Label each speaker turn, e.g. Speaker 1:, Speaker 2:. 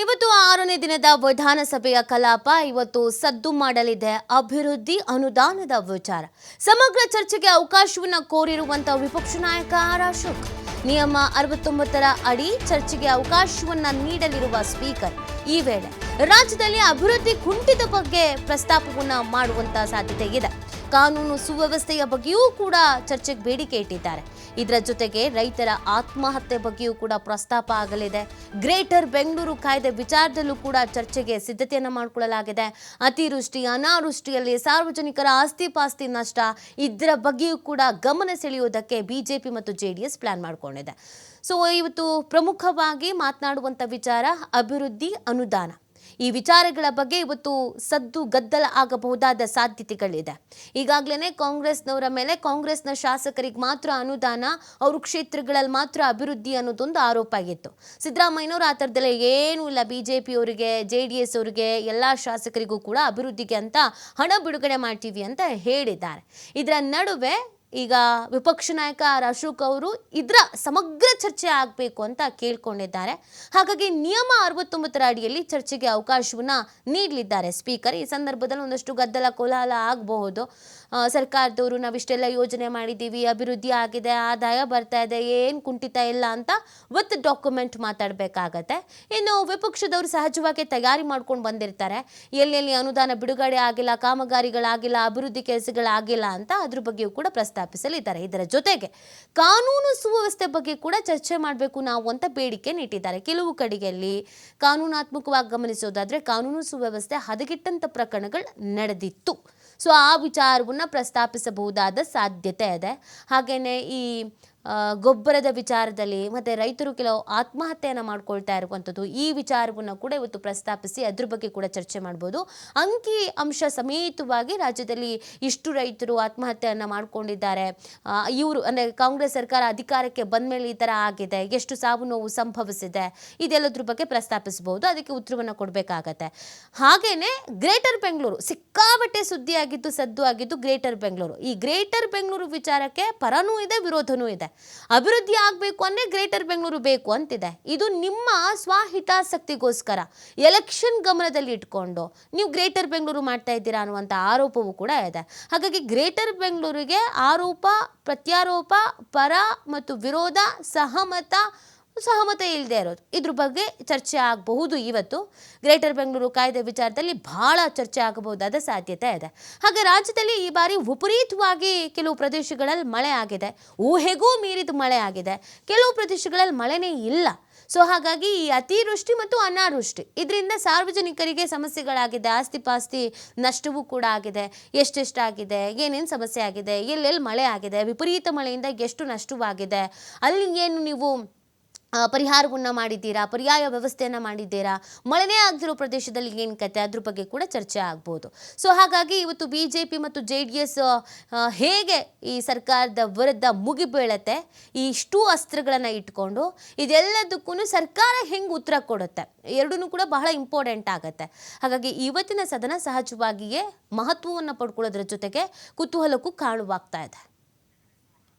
Speaker 1: ಇವತ್ತು 6ನೇ ದಿನದ ವಿಧಾನಸಭೆಯ ಕಲಾಪ ಇವತ್ತು ಸದ್ದು ಮಾಡಲಿದೆ. ಅಭಿವೃದ್ಧಿ ಅನುದಾನದ ವಿಚಾರ ಸಮಗ್ರ ಚರ್ಚೆಗೆ ಅವಕಾಶವನ್ನು ಕೋರಿರುವಂತಹ ವಿಪಕ್ಷ ನಾಯಕ ಅಶೋಕ್ ನಿಯಮ 69ರ ಅಡಿ ಚರ್ಚೆಗೆ ಅವಕಾಶವನ್ನು ನೀಡಲಿರುವ ಸ್ಪೀಕರ್ ಈ ವೇಳೆ ರಾಜ್ಯದಲ್ಲಿ ಅಭಿವೃದ್ಧಿ ಕುಂಠಿತ ಬಗ್ಗೆ ಪ್ರಸ್ತಾಪವನ್ನು ಮಾಡುವಂತ ಸಾಧ್ಯತೆ ಇದೆ. ಕಾನೂನು ಸುವ್ಯವಸ್ಥೆಯ ಬಗ್ಗೆಯೂ ಕೂಡ ಚರ್ಚೆಗೆ ಬೇಡಿಕೆ ಇಟ್ಟಿದ್ದಾರೆ. ಇದರ ಜೊತೆಗೆ ರೈತರ ಆತ್ಮಹತ್ಯೆ ಬಗ್ಗೆಯೂ ಕೂಡ ಪ್ರಸ್ತಾಪ ಆಗಲಿದೆ. ಗ್ರೇಟರ್ ಬೆಂಗಳೂರು ಕಾಯ್ದೆ ವಿಚಾರದಲ್ಲೂ ಕೂಡ ಚರ್ಚೆಗೆ ಸಿದ್ಧತೆಯನ್ನು ಮಾಡಿಕೊಳ್ಳಲಾಗಿದೆ. ಅತಿವೃಷ್ಟಿ ಅನಾವೃಷ್ಟಿಯಲ್ಲಿ ಸಾರ್ವಜನಿಕರ ಆಸ್ತಿ ಪಾಸ್ತಿ ನಷ್ಟ ಇದರ ಬಗ್ಗೆಯೂ ಕೂಡ ಗಮನ ಸೆಳೆಯುವುದಕ್ಕೆ ಬಿಜೆಪಿ ಮತ್ತು ಜೆಡಿಎಸ್ ಪ್ಲಾನ್ ಮಾಡಿಕೊಂಡಿದೆ. ಸೊ ಇವತ್ತು ಪ್ರಮುಖವಾಗಿ ಮಾತನಾಡುವಂಥ ವಿಚಾರ ಅಭಿವೃದ್ಧಿ ಅನುದಾನ. ಈ ವಿಚಾರಗಳ ಬಗ್ಗೆ ಇವತ್ತು ಸದ್ದು ಗದ್ದಲ ಆಗಬಹುದಾದ ಸಾಧ್ಯತೆಗಳಿದೆ. ಈಗಾಗಲೇ ಕಾಂಗ್ರೆಸ್ನವರ ಮೇಲೆ ಕಾಂಗ್ರೆಸ್ನ ಶಾಸಕರಿಗೆ ಮಾತ್ರ ಅನುದಾನ, ಅವ್ರ ಕ್ಷೇತ್ರಗಳಲ್ಲಿ ಮಾತ್ರ ಅಭಿವೃದ್ಧಿ ಅನ್ನೋದೊಂದು ಆರೋಪ ಆಗಿತ್ತು. ಸಿದ್ದರಾಮಯ್ಯನವರು ಆ ಥರದಲ್ಲೇ ಏನೂ ಇಲ್ಲ, ಬಿಜೆಪಿಯವರಿಗೆ JDS ಅವರಿಗೆ ಎಲ್ಲ ಶಾಸಕರಿಗೂ ಕೂಡ ಅಭಿವೃದ್ಧಿಗೆ ಅಂತ ಹಣ ಬಿಡುಗಡೆ ಮಾಡ್ತೀವಿ ಅಂತ ಹೇಳಿದ್ದಾರೆ. ಇದರ ನಡುವೆ ಈಗ ವಿಪಕ್ಷ ನಾಯಕ ಅಶೋಕ್ ಅವರು ಇದರ ಸಮಗ್ರ ಚರ್ಚೆ ಆಗಬೇಕು ಅಂತ ಕೇಳ್ಕೊಂಡಿದ್ದಾರೆ. ಹಾಗಾಗಿ ನಿಯಮ 69ರ ಅಡಿಯಲ್ಲಿ ಚರ್ಚೆಗೆ ಅವಕಾಶವನ್ನು ನೀಡಲಿದ್ದಾರೆ ಸ್ಪೀಕರ್. ಈ ಸಂದರ್ಭದಲ್ಲಿ ಒಂದಷ್ಟು ಗದ್ದಲ ಕೋಲಾಹಲ ಆಗಬಹುದು. ಸರ್ಕಾರದವರು ನಾವಿಷ್ಟೆಲ್ಲ ಯೋಜನೆ ಮಾಡಿದ್ದೀವಿ, ಅಭಿವೃದ್ಧಿ ಆಗಿದೆ, ಆದಾಯ ಬರ್ತಾ ಇದೆ, ಏನು ಕುಂಠಿತ ಇಲ್ಲ ಅಂತ ವಿತ್ ಡಾಕ್ಯುಮೆಂಟ್ ಮಾತಾಡಬೇಕಾಗತ್ತೆ. ಇನ್ನು ವಿಪಕ್ಷದವರು ಸಹಜವಾಗಿ ತಯಾರಿ ಮಾಡ್ಕೊಂಡು ಬಂದಿರ್ತಾರೆ. ಎಲ್ಲೆಲ್ಲಿ ಅನುದಾನ ಬಿಡುಗಡೆ ಆಗಿಲ್ಲ, ಕಾಮಗಾರಿಗಳಾಗಿಲ್ಲ, ಅಭಿವೃದ್ಧಿ ಕೆಲಸಗಳಾಗಿಲ್ಲ ಅಂತ ಅದ್ರ ಬಗ್ಗೆಯೂ ಕೂಡ ಪ್ರಸ್ತಾಪಿಸಲಿದ್ದಾರೆ. ಇದರ ಜೊತೆಗೆ ಕಾನೂನು ಸುವ್ಯವಸ್ಥೆ ಬಗ್ಗೆ ಕೂಡ ಚರ್ಚೆ ಮಾಡಬೇಕು ನಾವು ಅಂತ ಬೇಡಿಕೆ ನೀಟ್ಟಿದ್ದಾರೆ. ಕೆಲವು ಕಡೆಯಲ್ಲಿ ಕಾನೂನಾತ್ಮಕವಾಗಿ ಗಮನಿಸೋದಾದ್ರೆ ಕಾನೂನು ಸುವ್ಯವಸ್ಥೆ ಹದಗೆಟ್ಟಂತ ಪ್ರಕರಣಗಳು ನಡೆದಿತ್ತು. ಸೊ ಆ ವಿಚಾರವನ್ನು ಪ್ರಸ್ತಾಪಿಸಬಹುದಾದ ಸಾಧ್ಯತೆ ಇದೆ. ಹಾಗೇನೆ ಈ ಗೊಬ್ಬರದ ವಿಚಾರದಲ್ಲಿ ಮತ್ತೆ ರೈತರು ಕೆಲವು ಆತ್ಮಹತ್ಯೆಯನ್ನು ಮಾಡ್ಕೊಳ್ತಾ ಇರುವಂಥದ್ದು, ಈ ವಿಚಾರವನ್ನು ಕೂಡ ಇವತ್ತು ಪ್ರಸ್ತಾಪಿಸಿ ಅದ್ರ ಬಗ್ಗೆ ಕೂಡ ಚರ್ಚೆ ಮಾಡ್ಬೋದು. ಅಂಕಿ ಅಂಶ ಸಮೇತವಾಗಿ ರಾಜ್ಯದಲ್ಲಿ ಇಷ್ಟು ರೈತರು ಆತ್ಮಹತ್ಯೆಯನ್ನು ಮಾಡ್ಕೊಂಡಿದ್ದಾರೆ, ಇವರು ಅಂದರೆ ಕಾಂಗ್ರೆಸ್ ಸರ್ಕಾರ ಅಧಿಕಾರಕ್ಕೆ ಬಂದ ಮೇಲೆ ಈ ಥರ ಆಗಿದೆ, ಎಷ್ಟು ಸಾವು ನೋವು ಸಂಭವಿಸಿದೆ, ಇದೆಲ್ಲದ್ರ ಬಗ್ಗೆ ಪ್ರಸ್ತಾಪಿಸಬಹುದು. ಅದಕ್ಕೆ ಉತ್ತರವನ್ನು ಕೊಡಬೇಕಾಗತ್ತೆ. ಹಾಗೇನೆ ಗ್ರೇಟರ್ ಬೆಂಗಳೂರು ಸಿಕ್ಕಾಬಟ್ಟೆ ಸುದ್ದಿ ಆಗಿದ್ದು, ಸದ್ದು ಆಗಿದ್ದು ಗ್ರೇಟರ್ ಬೆಂಗಳೂರು. ಈ ಗ್ರೇಟರ್ ಬೆಂಗಳೂರು ವಿಚಾರಕ್ಕೆ ಪರನೂ ಇದೆ, ವಿರೋಧನೂ ಇದೆ. ಅಭಿವೃದ್ಧಿ ಆಗಬೇಕು ಅಂದ್ರೆ ಗ್ರೇಟರ್ ಬೆಂಗಳೂರು ಬೇಕು ಅಂತಿದೆ. ಇದು ನಿಮ್ಮ ಸ್ವಹಿತಾಸಕ್ತಿಗೋಸ್ಕರ ಎಲೆಕ್ಷನ್ ಗಮನದಲ್ಲಿ ಇಟ್ಕೊಂಡು ನೀವು ಗ್ರೇಟರ್ ಬೆಂಗಳೂರು ಮಾಡ್ತಾ ಇದ್ದೀರಾ ಅನ್ನುವಂಥ ಆರೋಪವೂ ಕೂಡ ಇದೆ. ಹಾಗಾಗಿ ಗ್ರೇಟರ್ ಬೆಂಗಳೂರಿಗೆ ಆರೋಪ ಪ್ರತ್ಯಾರೋಪ, ಪರ ಮತ್ತು ವಿರೋಧ, ಸಹಮತ ಇಲ್ಲದೆ ಇರೋದು, ಇದ್ರ ಬಗ್ಗೆ ಚರ್ಚೆ ಆಗಬಹುದು. ಇವತ್ತು ಗ್ರೇಟರ್ ಬೆಂಗಳೂರು ಕಾಯ್ದೆ ವಿಚಾರದಲ್ಲಿ ಬಹಳ ಚರ್ಚೆ ಆಗಬಹುದಾದ ಸಾಧ್ಯತೆ ಇದೆ. ಹಾಗೆ ರಾಜ್ಯದಲ್ಲಿ ಈ ಬಾರಿ ವಿಪರೀತವಾಗಿ ಕೆಲವು ಪ್ರದೇಶಗಳಲ್ಲಿ ಮಳೆ ಆಗಿದೆ, ಊಹೆಗೂ ಮೀರಿದ ಮಳೆ ಆಗಿದೆ. ಕೆಲವು ಪ್ರದೇಶಗಳಲ್ಲಿ ಮಳೆನೇ ಇಲ್ಲ. ಸೊ ಹಾಗಾಗಿ ಈ ಅತಿವೃಷ್ಟಿ ಮತ್ತು ಅನಾವೃಷ್ಟಿ ಇದರಿಂದ ಸಾರ್ವಜನಿಕರಿಗೆ ಸಮಸ್ಯೆಗಳಾಗಿದೆ, ಆಸ್ತಿ ಪಾಸ್ತಿ ನಷ್ಟವೂ ಕೂಡ ಆಗಿದೆ. ಎಷ್ಟೆಷ್ಟಾಗಿದೆ, ಏನೇನು ಸಮಸ್ಯೆ ಆಗಿದೆ, ಎಲ್ಲೆಲ್ಲಿ ಮಳೆ ಆಗಿದೆ, ವಿಪರೀತ ಮಳೆಯಿಂದ ಎಷ್ಟು ನಷ್ಟವಾಗಿದೆ, ಅಲ್ಲಿ ಏನು ನೀವು ಪರಿಹಾರವನ್ನು ಮಾಡಿದ್ದೀರಾ, ಪರ್ಯಾಯ ವ್ಯವಸ್ಥೆಯನ್ನು ಮಾಡಿದ್ದೀರಾ, ಮಳೆನೇ ಆಗದಿರೋ ಪ್ರದೇಶದಲ್ಲಿ ಏನು ಕತೆ, ಅದ್ರ ಬಗ್ಗೆ ಕೂಡ ಚರ್ಚೆ ಆಗ್ಬೋದು. ಸೊ ಹಾಗಾಗಿ ಇವತ್ತು BJP ಮತ್ತು JDS ಹೇಗೆ ಈ ಸರ್ಕಾರದ ವಿರುದ್ಧ ಮುಗಿಬೀಳತ್ತೆ, ಇಷ್ಟು ಅಸ್ತ್ರಗಳನ್ನು ಇಟ್ಕೊಂಡು ಇದೆಲ್ಲದಕ್ಕೂ ಸರ್ಕಾರ ಹೆಂಗೆ ಉತ್ತರ ಕೊಡುತ್ತೆ, ಎರಡೂ ಕೂಡ ಬಹಳ ಇಂಪಾರ್ಟೆಂಟ್ ಆಗುತ್ತೆ. ಹಾಗಾಗಿ ಇವತ್ತಿನ ಸದನ ಸಹಜವಾಗಿಯೇ ಮಹತ್ವವನ್ನು ಪಡ್ಕೊಳ್ಳೋದ್ರ ಜೊತೆಗೆ ಕುತೂಹಲಕ್ಕೂ ಕಾರಣವಾಗ್ತಾ ಇದೆ.